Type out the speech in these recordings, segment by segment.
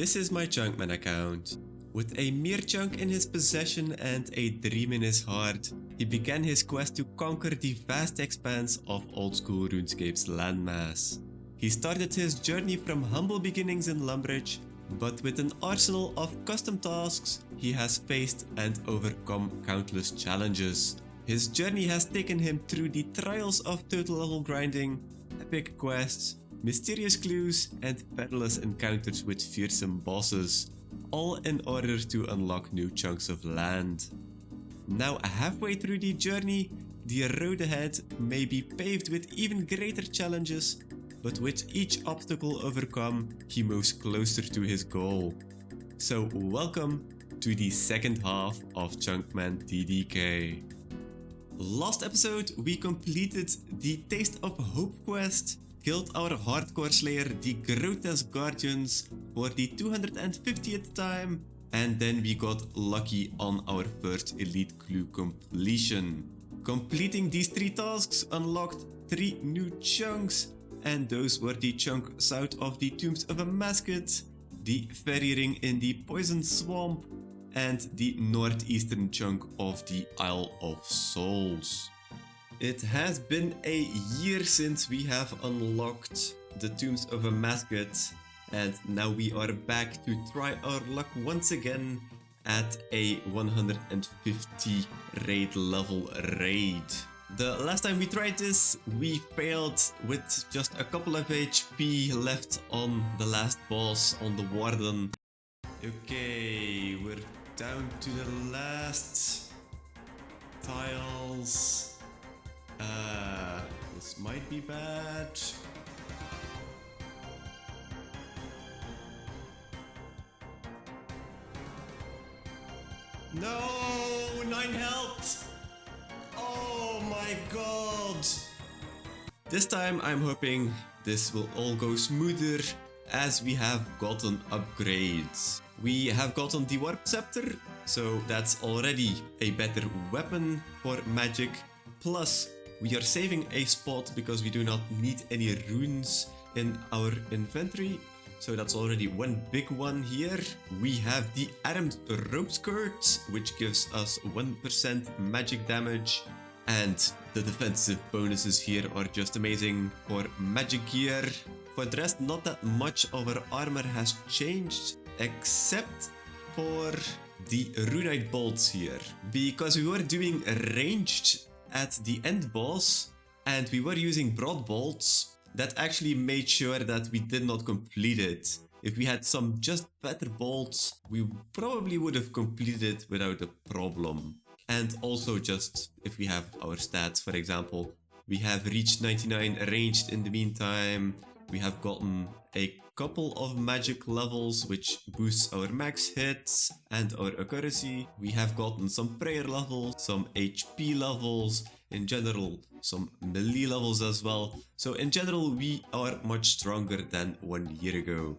This is my Chunkman account. With a mere chunk in his possession and a dream in his heart, he began his quest to conquer the vast expanse of old-school RuneScape's landmass. He started his journey from humble beginnings in Lumbridge, but with an arsenal of custom tasks, he has faced and overcome countless challenges. His journey has taken him through the trials of total level grinding, epic quests, mysterious clues, and perilous encounters with fearsome bosses, all in order to unlock new chunks of land. Now halfway through the journey, the road ahead may be paved with even greater challenges, but with each obstacle overcome, he moves closer to his goal. So welcome to the second half of Chunkman ddk. Last episode we completed the Taste of Hope quest, killed our hardcore slayer, the Grotesque Guardians, for the 250th time, and then we got lucky on our first elite clue completion. Completing these 3 tasks unlocked 3 new chunks, and those were the chunk south of the Tombs of Amascut, the Fairy Ring in the Poison Swamp, and the northeastern chunk of the Isle of Souls. It has been a year since we have unlocked the Tombs of Amascut, and now we are back to try our luck once again at a 150 raid level raid. The last time we tried this, we failed with just a couple of HP left on the last boss, on the Warden. Okay, we're down to the last tiles. This might be bad. No! 9 health! Oh my god! This time I'm hoping this will all go smoother, as we have gotten upgrades. We have gotten the Warp Scepter, so that's already a better weapon for magic. Plus, we are saving a spot because we do not need any runes in our inventory. So that's already one big one here. We have the Armed Rope Skirt, which gives us 1% magic damage. And the defensive bonuses here are just amazing for magic gear. For the rest, not that much of our armor has changed, except for the Runite bolts here. Because we were doing ranged at the end boss, and we were using broad bolts, that actually made sure that we did not complete it. If we had some just better bolts, we probably would have completed it without a problem. And also just if we have our stats, for example, we have reached 99 ranged in the meantime. We have gotten a couple of magic levels, which boosts our max hits and our accuracy. We have gotten some prayer levels, some HP levels, in general some melee levels as well. So in general we are much stronger than 1 year ago.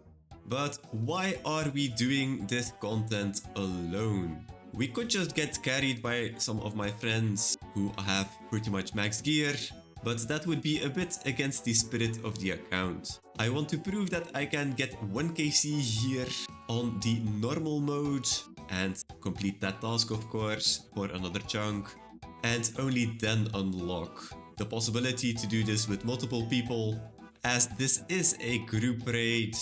But why are we doing this content alone? We could just get carried by some of my friends who have pretty much max gear, but that would be a bit against the spirit of the account. I want to prove that I can get 1 KC here on the normal mode and complete that task, of course, for another chunk, and only then unlock the possibility to do this with multiple people. As this is a group raid,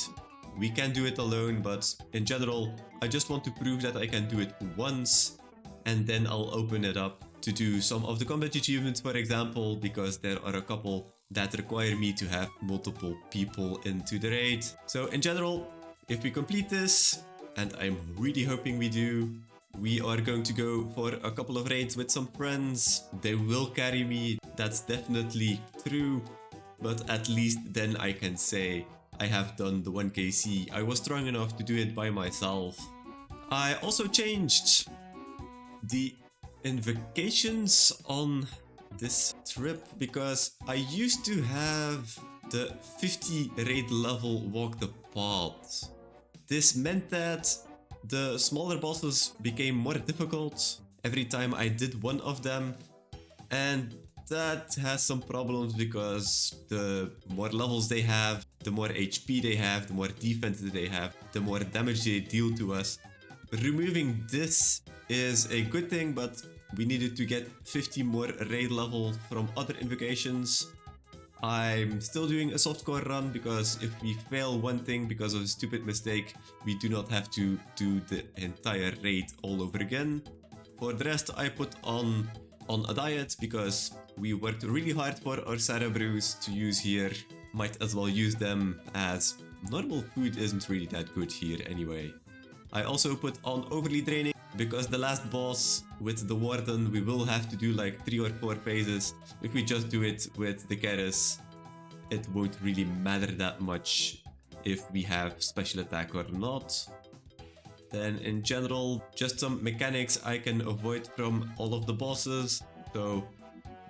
we can do it alone, but in general I just want to prove that I can do it once, and then I'll open it up to do some of the combat achievements, for example, because there are a couple that require me to have multiple people into the raid. So in general, if we complete this, and I'm really hoping we do, we are going to go for a couple of raids with some friends. They will carry me, that's definitely true, but at least then I can say I have done the 1 KC. I was strong enough to do it by myself. I also changed the invocations on this trip because I used to have the 50 raid level walk the path. This meant that the smaller bosses became more difficult every time I did one of them, and that has some problems because the more levels they have, the more HP they have, the more defense they have, the more damage they deal to us. Removing this is a good thing, but we needed to get 50 more raid level from other invocations. I'm still doing a softcore run because if we fail one thing because of a stupid mistake, we do not have to do the entire raid all over again. For the rest, I put on a diet because we worked really hard for our Sarah brews to use here. Might as well use them as normal food isn't really that good here anyway. I also put on overly draining because the last boss with the warden we will have to do like 3 or 4 phases. If we just do it with the Keras, it won't really matter that much if we have special attack or not. Then in general, just some mechanics I can avoid from all of the bosses. So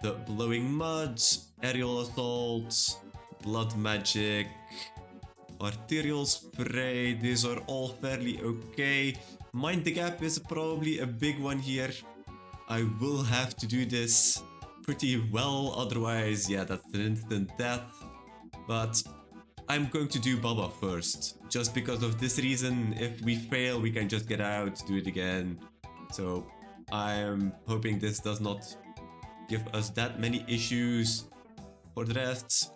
the blowing muds, aerial assaults, blood magic, arterial spray, these are all fairly okay. Mind the gap is probably a big one here. I will have to do this pretty well, otherwise, yeah, that's an instant death. But I'm going to do Baba first, just because of this reason. If we fail, we can just get out, do it again. So I'm hoping this does not give us that many issues. For the rest,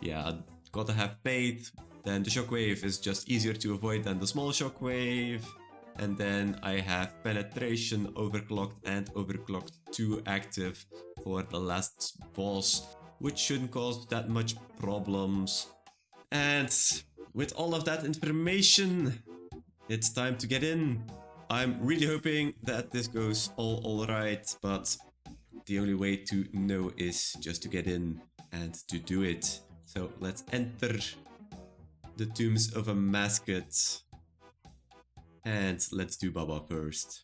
yeah, gotta have faith. Then the shockwave is just easier to avoid than the small shockwave. And then I have penetration, overclocked, and overclocked 2 active for the last boss, which shouldn't cause that much problems. And with all of that information, it's time to get in. I'm really hoping that this goes all right, but the only way to know is just to get in and to do it. So let's enter the tombs of Amascut. And let's do Baba first.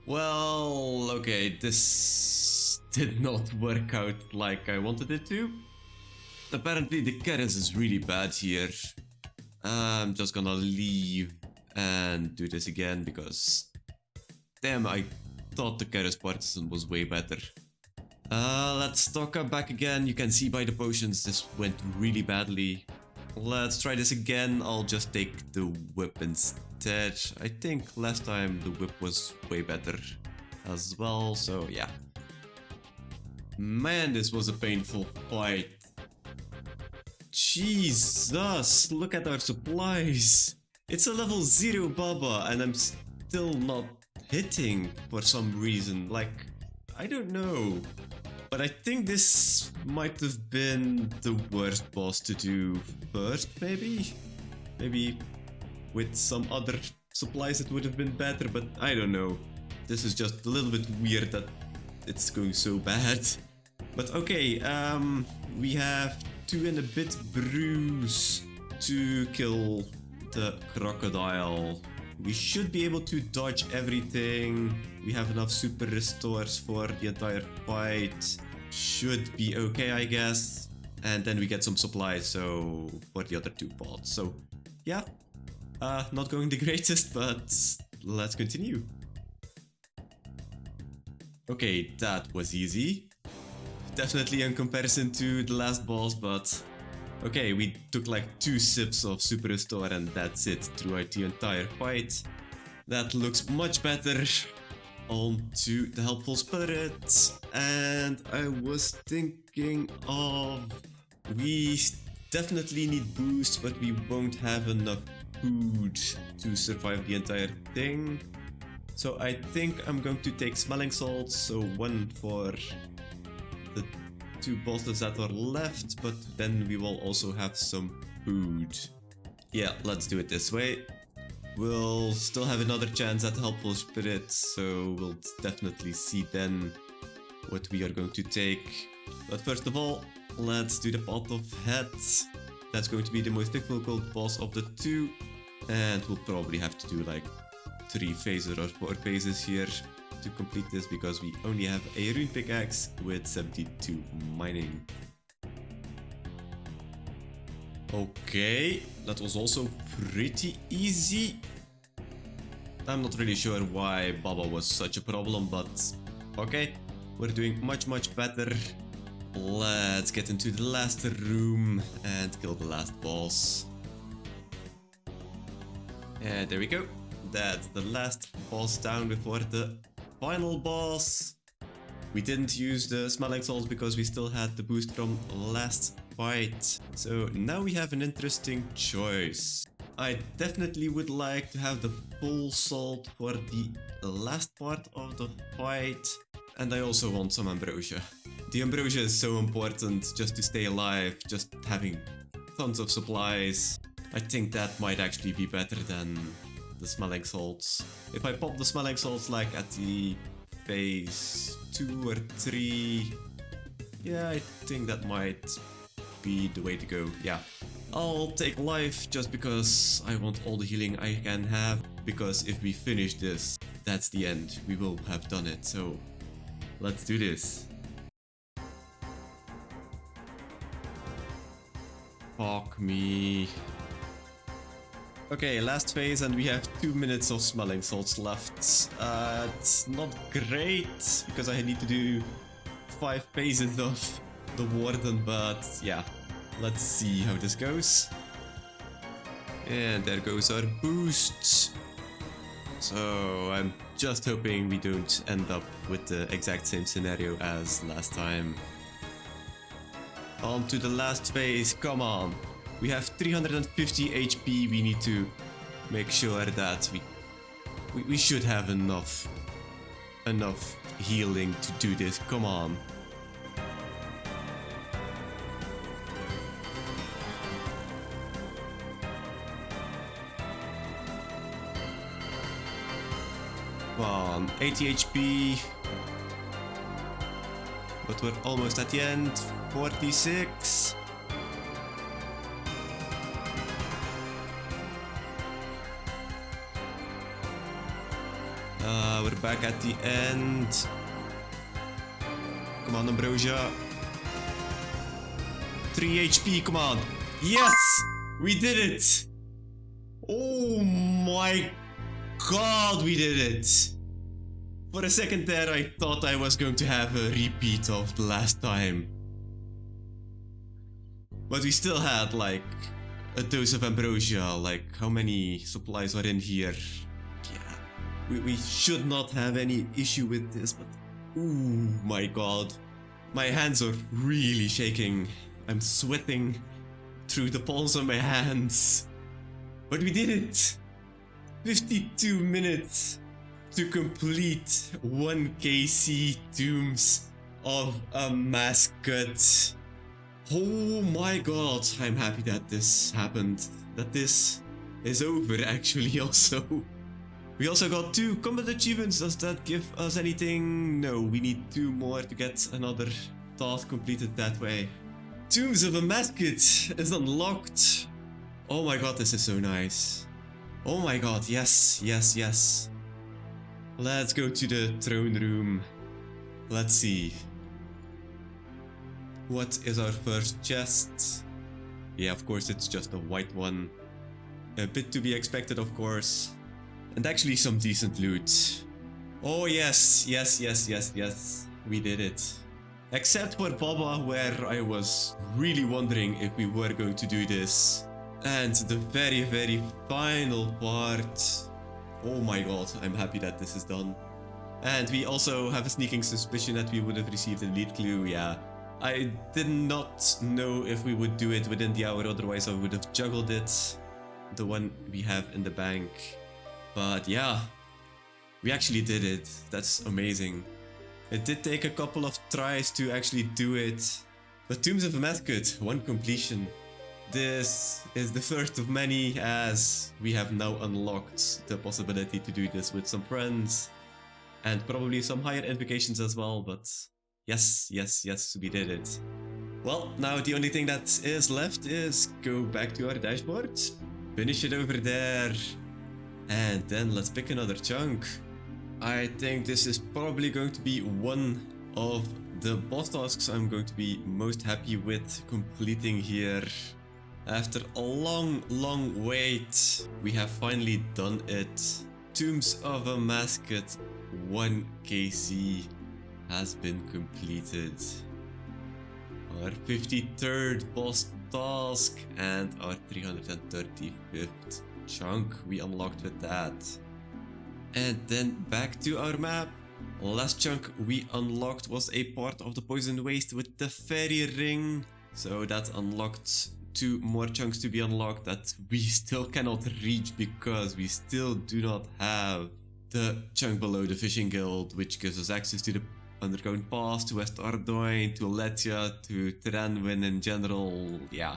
Well, okay, this did not work out like I wanted it to. Apparently the Keras is really bad here. I'm just gonna leave and do this again because... damn, I thought the Keras Partisan was way better. Let's stock up back again. You can see by the potions this went really badly. Let's try this again. I'll just take the whip instead. I think last time the whip was way better as well, so yeah. Man, this was a painful fight. Jesus, look at our supplies. It's a level 0 Baba and I'm still not hitting for some reason. Like, I don't know. But I think this might have been the worst boss to do first, maybe? Maybe with some other supplies it would have been better, but I don't know. This is just a little bit weird that it's going so bad. But okay, we have 2 and a bit brews to kill the crocodile. We should be able to dodge everything. We have enough super restores for the entire fight. Should be okay, I guess. And then we get some supplies, so for the other 2 pods. So yeah, not going the greatest, but let's continue. Okay, that was easy. Definitely in comparison to the last boss, but okay, we took like 2 sips of Super Restore and that's it throughout the entire fight. That looks much better. On to the Helpful Spirit. And I was thinking of... we definitely need boost, but we won't have enough food to survive the entire thing. So I think I'm going to take Smelling Salts, so 1 for the 2 bosses that are left, but then we will also have some food. Yeah, let's do it this way. We'll still have another chance at Helpful Spirit, so we'll definitely see then what we are going to take. But first of all, let's do the Pot of Heads. That's going to be the most difficult boss of the 2, and we'll probably have to do like 3 phases or 4 phases here to complete this because we only have a rune pickaxe with 72 mining. Okay, that was also pretty easy. I'm not really sure why Baba was such a problem, but okay, we're doing much better. Let's get into the last room and kill the last boss. And there we go. That's the last boss down before the final boss. We didn't use the smelling salts because we still had the boost from last fight. So now we have an interesting choice. I definitely would like to have the full salt for the last part of the fight. And I also want some ambrosia. The ambrosia is so important just to stay alive, just having tons of supplies. I think that might actually be better than the smelling salts. If I pop the smelling salts like at the phase 2 or 3, yeah, I think that might be the way to go. Yeah, I'll take life just because I want all the healing I can have, because if we finish this, that's the end. We will have done it, so let's do this. Fuck me. Okay, last phase, and we have 2 minutes of smelling salts left. It's not great because I need to do 5 phases of the warden, but yeah, let's see how this goes. And there goes our boost. So I'm just hoping we don't end up with the exact same scenario as last time. On to the last phase, come on. We have 350 HP, we need to make sure that we should have enough healing to do this, come on. Come on, 80 HP. But we're almost at the end, 46. We're back at the end. Come on, Ambrosia. 3 HP, come on. Yes! We did it! Oh my god, we did it! For a second there, I thought I was going to have a repeat of the last time. But we still had, like, a dose of ambrosia. Like, how many supplies are in here? Yeah, we should not have any issue with this, but... Ooh, my god. My hands are really shaking. I'm sweating through the palms of my hands. But we did it! 52 minutes to complete 1 KC Tombs of Amascut. Oh my god, I'm happy that this happened. That this is over actually also. We also got 2 combat achievements. Does that give us anything? No, we need 2 more to get another task completed that way. Tombs of Amascut is unlocked. Oh my god, this is so nice. Oh my god, yes, yes, yes. Let's go to the throne room. Let's see. What is our first chest? Yeah, of course, it's just a white one. A bit to be expected, of course. And actually some decent loot. Oh yes, yes, yes, yes, yes. We did it. Except for Baba, where I was really wondering if we were going to do this. And the very, very final part. Oh my god, I'm happy that this is done. And we also have a sneaking suspicion that we would have received a lead clue, yeah. I did not know if we would do it within the hour, otherwise I would have juggled it. The one we have in the bank. But yeah, we actually did it. That's amazing. It did take a couple of tries to actually do it. But Tombs of Amascut, 1 completion. This is the first of many, as we have now unlocked the possibility to do this with some friends. And probably some higher invocations as well, but yes, yes, yes, we did it. Well, now the only thing that is left is go back to our dashboard, finish it over there, and then let's pick another chunk. I think this is probably going to be one of the boss tasks I'm going to be most happy with completing here. After a long, long wait, we have finally done it. Tombs of Amascut 1 KC has been completed. Our 53rd boss task and our 335th chunk we unlocked with that. And then back to our map. Last chunk we unlocked was a part of the Poison Waste with the Fairy Ring. So that unlocked 2 more chunks to be unlocked that we still cannot reach because we still do not have the chunk below the Fishing Guild, which gives us access to the Underground Pass, to West Ardoin, to Letia, to Tranwin in general. Yeah,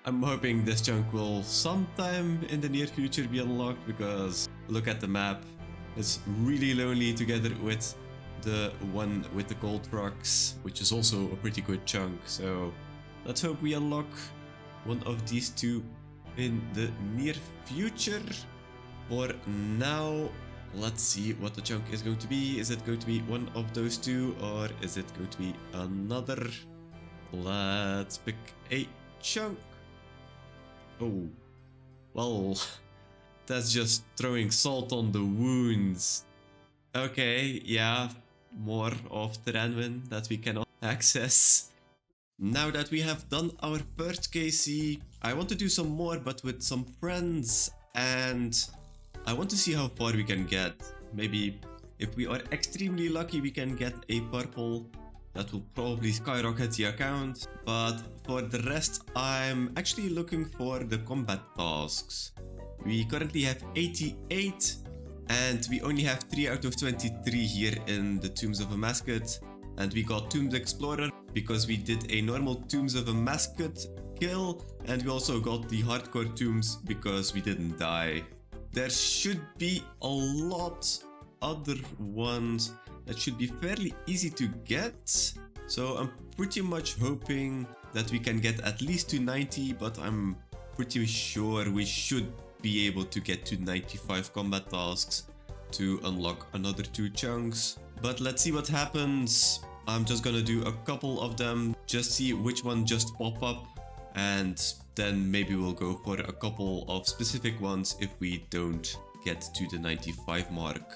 I'm hoping this chunk will sometime in the near future be unlocked because look at the map. It's really lonely together with the one with the gold rocks, which is also a pretty good chunk. So let's hope we unlock one of these 2 in the near future. For now, let's see what the chunk is going to be. Is it going to be one of those 2 or is it going to be another? Let's pick a chunk. Oh, well, that's just throwing salt on the wounds. Okay, yeah, more of Tranwin that we cannot access. Now that we have done our first KC, I want to do some more but with some friends, and I want to see how far we can get. Maybe if we are extremely lucky we can get a purple. That will probably skyrocket the account, but for the rest I'm actually looking for the combat tasks. We currently have 88 and we only have 3 out of 23 here in the Tombs of Amascut, and we got Tombs Explorer because we did a normal Tombs of Amascut kill, and we also got the hardcore tombs because we didn't die. There should be a lot other ones that should be fairly easy to get, so I'm pretty much hoping that we can get at least to 90, but I'm pretty sure we should be able to get to 95 combat tasks to unlock another 2 chunks. But let's see what happens. I'm just gonna do a couple of them, just see which one just pop up, and then maybe we'll go for a couple of specific ones if we don't get to the 95 mark.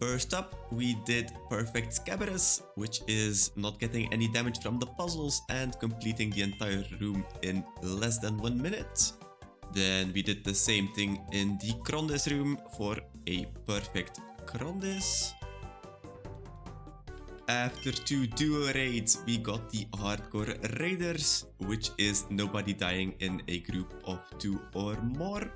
First up, we did Perfect Scabarus, which is not getting any damage from the puzzles and completing the entire room in less than 1 minute. Then we did the same thing in the Krondis room for a Perfect Krondis. After 2 duo raids, we got the Hardcore Raiders, which is nobody dying in a group of 2 or more.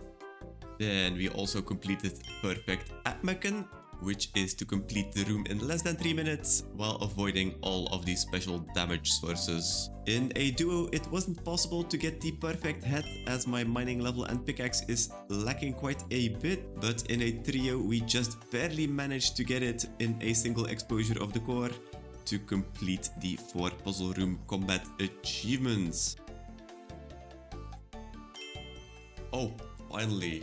Then we also completed Perfect Atmaken, which is to complete the room in less than 3 minutes while avoiding all of these special damage sources. In a duo, it wasn't possible to get the perfect head as my mining level and pickaxe is lacking quite a bit, but in a trio we just barely managed to get it in a single exposure of the core to complete the 4 puzzle room combat achievements. Oh, finally,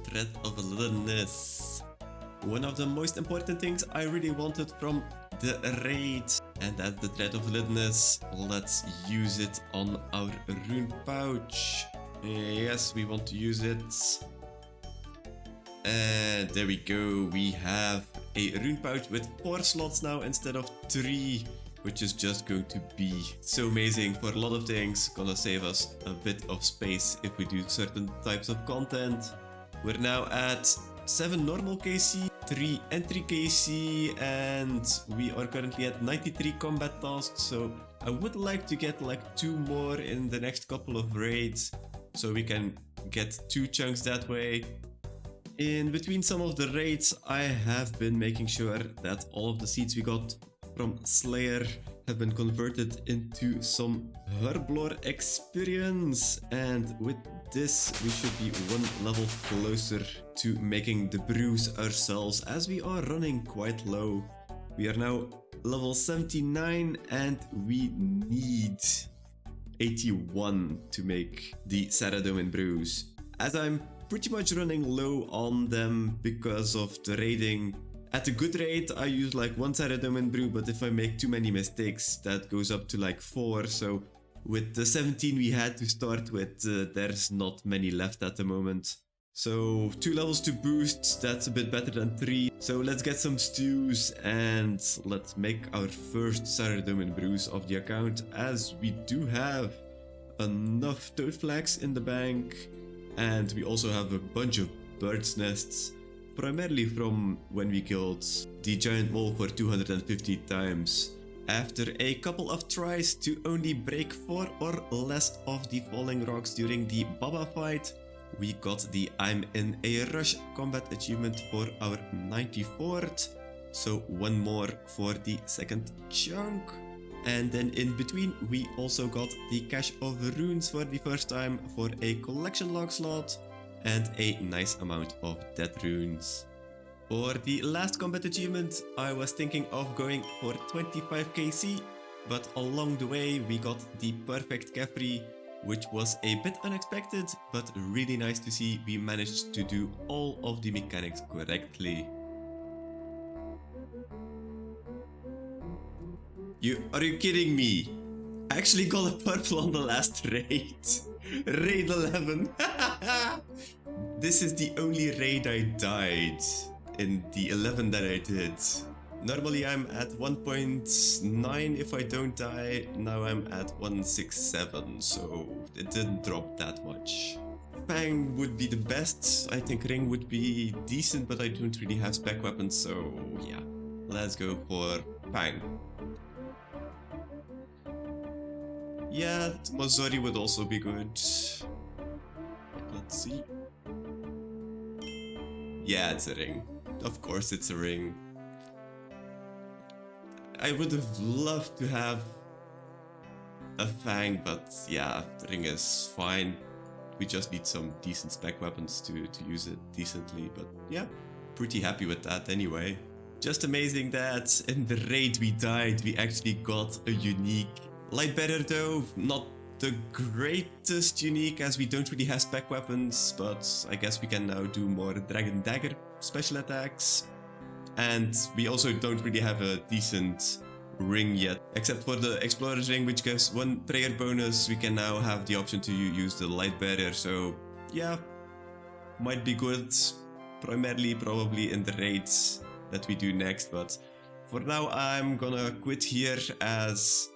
Thread of Littlness. One of the most important things I really wanted from the raid, and that's the Thread of Littlness. Let's use it on our rune pouch. Yes, we want to use it. And there we go, we have a rune pouch with 4 slots now instead of 3, which is just going to be so amazing for a lot of things. Gonna save us a bit of space if we do certain types of content. We're now at 7 normal KC, 3 entry KC, and we are currently at 93 combat tasks, so I would like to get like 2 more in the next couple of raids so we can get 2 chunks that way. In between some of the raids, I have been making sure that all of the seeds we got from Slayer have been converted into some Herblore experience, and with this we should be 1 level closer to making the brews ourselves, as we are running quite low. We are now level 79 and we need 81 to make the Saradomin brews. As I'm pretty much running low on them because of the raiding. At a good rate I use like 1 Saradomin brew, but if I make too many mistakes that goes up to like 4, so with the 17 we had to start with, there's not many left at the moment. So 2 levels to boost, that's a bit better than 3. So let's get some stews and let's make our first Saradomin brews of the account, as we do have enough toad flags in the bank, and we also have a bunch of birds' nests, primarily from when we killed the giant mole for 250 times. After a couple of tries to only break 4 or less of the falling rocks during the Baba fight, we got the I'm in a rush combat achievement for our 94th, so 1 more for the second chunk. And then in between we also got the Cache of Runes for the first time for a collection log slot and a nice amount of dead runes. For the last combat achievement I was thinking of going for 25 KC, but along the way we got the perfect Kefri, which was a bit unexpected, but really nice to see we managed to do all of the mechanics correctly. Are you kidding me? I actually got a purple on the last raid. Raid 11. This is the only raid I died in the 11 that I did. Normally I'm at 1.9 if I don't die, now I'm at 167, so it didn't drop that much. Fang would be the best, I think Ring would be decent, but I don't really have spec weapons, so yeah. Let's go for Fang. Yeah, Mozori would also be good. Let's see. Yeah, it's a Ring. Of course it's a Ring. I would have loved to have a Fang, but yeah, Ring is fine. We just need some decent spec weapons to use it decently, but yeah, pretty happy with that anyway. Just amazing that in the raid we died, we actually got a unique. Lightbearer though, not the greatest unique as we don't really have spec weapons, but I guess we can now do more Dragon Dagger special attacks. And we also don't really have a decent ring yet, except for the Explorer's Ring, which gives 1 prayer bonus. We can now have the option to use the Lightbearer, so yeah, might be good, primarily probably in the raids that we do next, but for now I'm gonna quit here as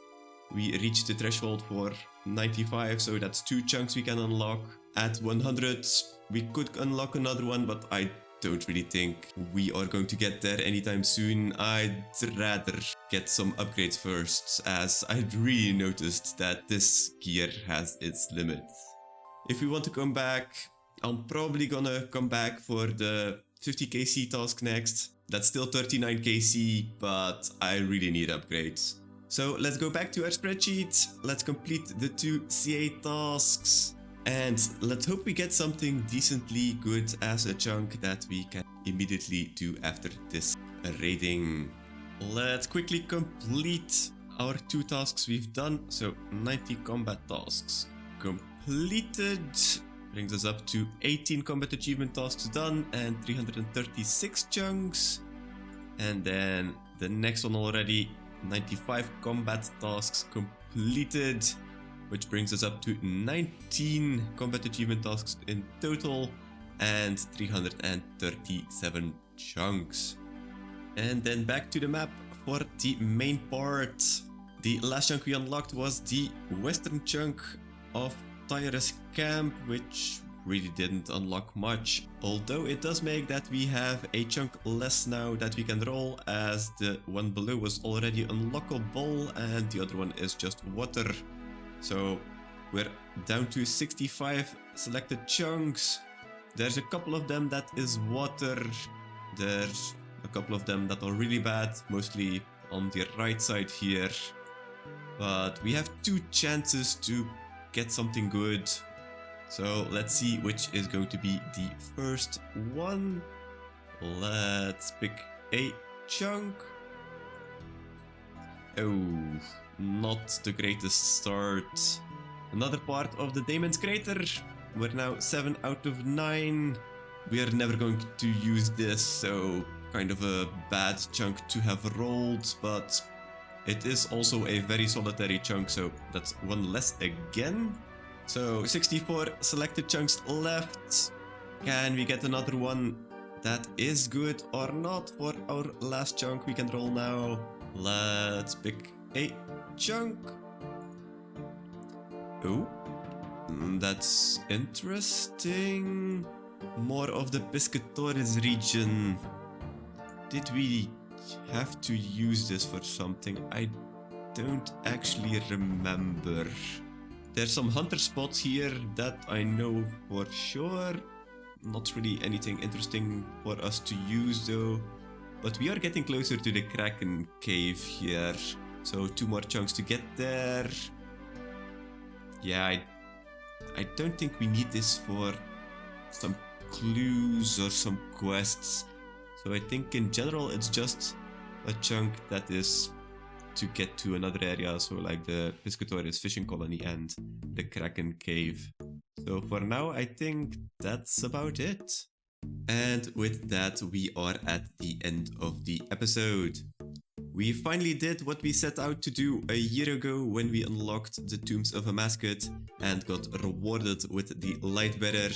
we reached the threshold for 95, so that's 2 chunks we can unlock. At 100 we could unlock another one, but I don't really think we are going to get there anytime soon. I'd rather get some upgrades first, as I'd really noticed that this gear has its limits. If we want to come back, I'm probably gonna come back for the 50 KC task next. That's still 39 KC, but I really need upgrades. So let's go back to our spreadsheet, let's complete the 2 CA tasks, and let's hope we get something decently good as a chunk that we can immediately do after this raiding. Let's quickly complete our 2 tasks we've done. So 90 combat tasks completed, brings us up to 18 combat achievement tasks done and 336 chunks. And then the next one already, 95 combat tasks completed, which brings us up to 19 combat achievement tasks in total and 337 chunks. And then back to the map for the main part. The last chunk we unlocked was the western chunk of Tyrus Camp, which really didn't unlock much, although it does make that we have a chunk less now that we can roll, as the one below was already unlockable and the other one is just water. So we're down to 65 selected chunks. There's a couple of them that is water, there's a couple of them that are really bad, mostly on the right side here, but we have 2 chances to get something good. So let's see which is going to be the first one. Let's pick a chunk. Oh, not the greatest start. Another part of the Daemon's Crater. We're now 7 out of 9. We are never going to use this, so kind of a bad chunk to have rolled, but it is also a very solitary chunk, so that's 1 less again. So 64 selected chunks left. Can we get another one that is good or not for our last chunk we can roll now? Let's pick a chunk. Oh, that's interesting. More of the Piscatores region. Did we have to use this for something? I don't actually remember. There's some hunter spots here that I know for sure. Not really anything interesting for us to use though. But we are getting closer to the Kraken cave here. So 2 more chunks to get there. Yeah, I don't think we need this for some clues or some quests. So I think in general it's just a chunk that is to get to another area, so like the Piscatores fishing colony and the Kraken cave. So for now I think that's about it. And with that we are at the end of the episode. We finally did what we set out to do a year ago when we unlocked the Tombs of Amascut and got rewarded with the Lightbearer,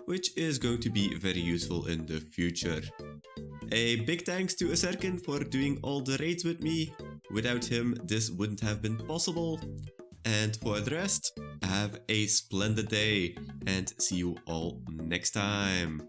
which is going to be very useful in the future. A big thanks to Aserkin for doing all the raids with me. Without him, this wouldn't have been possible. And for the rest, have a splendid day and see you all next time.